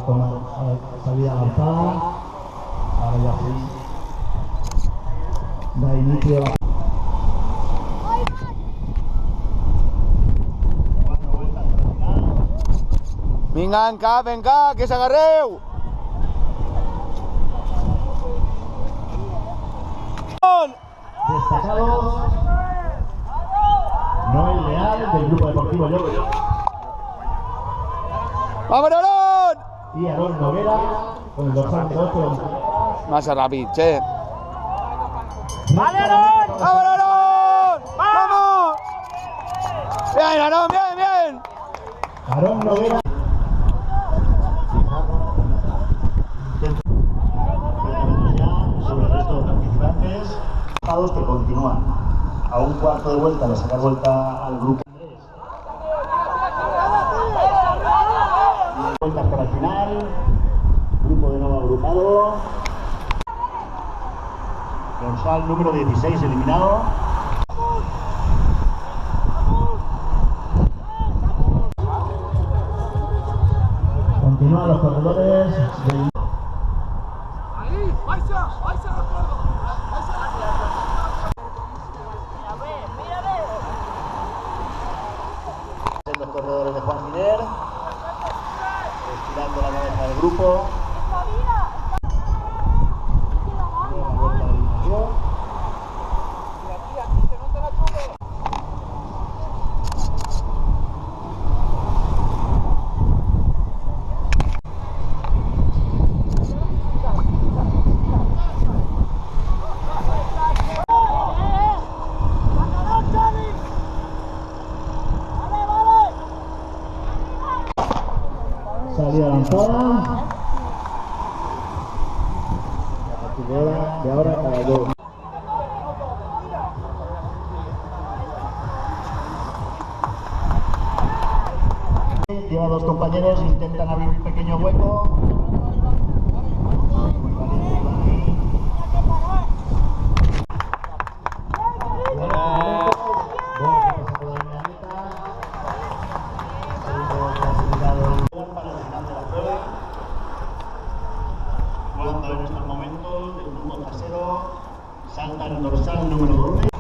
con salida lanzada. Ahora ya sí. Da inicio. Venga, que s'agarreu! Destacados Noel Leal del Grupo Deportivo Llobregat ¡Vamos, Aaron! y Aarón Noguera con el dorsal de 8. Massa ràpid, che. ¡Vale, Aarón! ¡Vamos, Aaron! ¡Vamos! ¡Bien, Aaron, bien! Aarón Noguera. Sobre el resto de participantes que continúan a un cuarto de vuelta de sacar vuelta al grupo. Vueltas para el final, grupo de nuevo agrupado. Dorsal número 16 eliminado. Continúan los corredores del... Los corredores de Juan Giner, estirando la cabeza del grupo. Salida lanzada. A partir de ahora cada dos. Lleva dos compañeros, intentan abrir un pequeño hueco. Muy valiente Iván. Cuando en estos momentos del grupo trasero salta el dorsal número 12.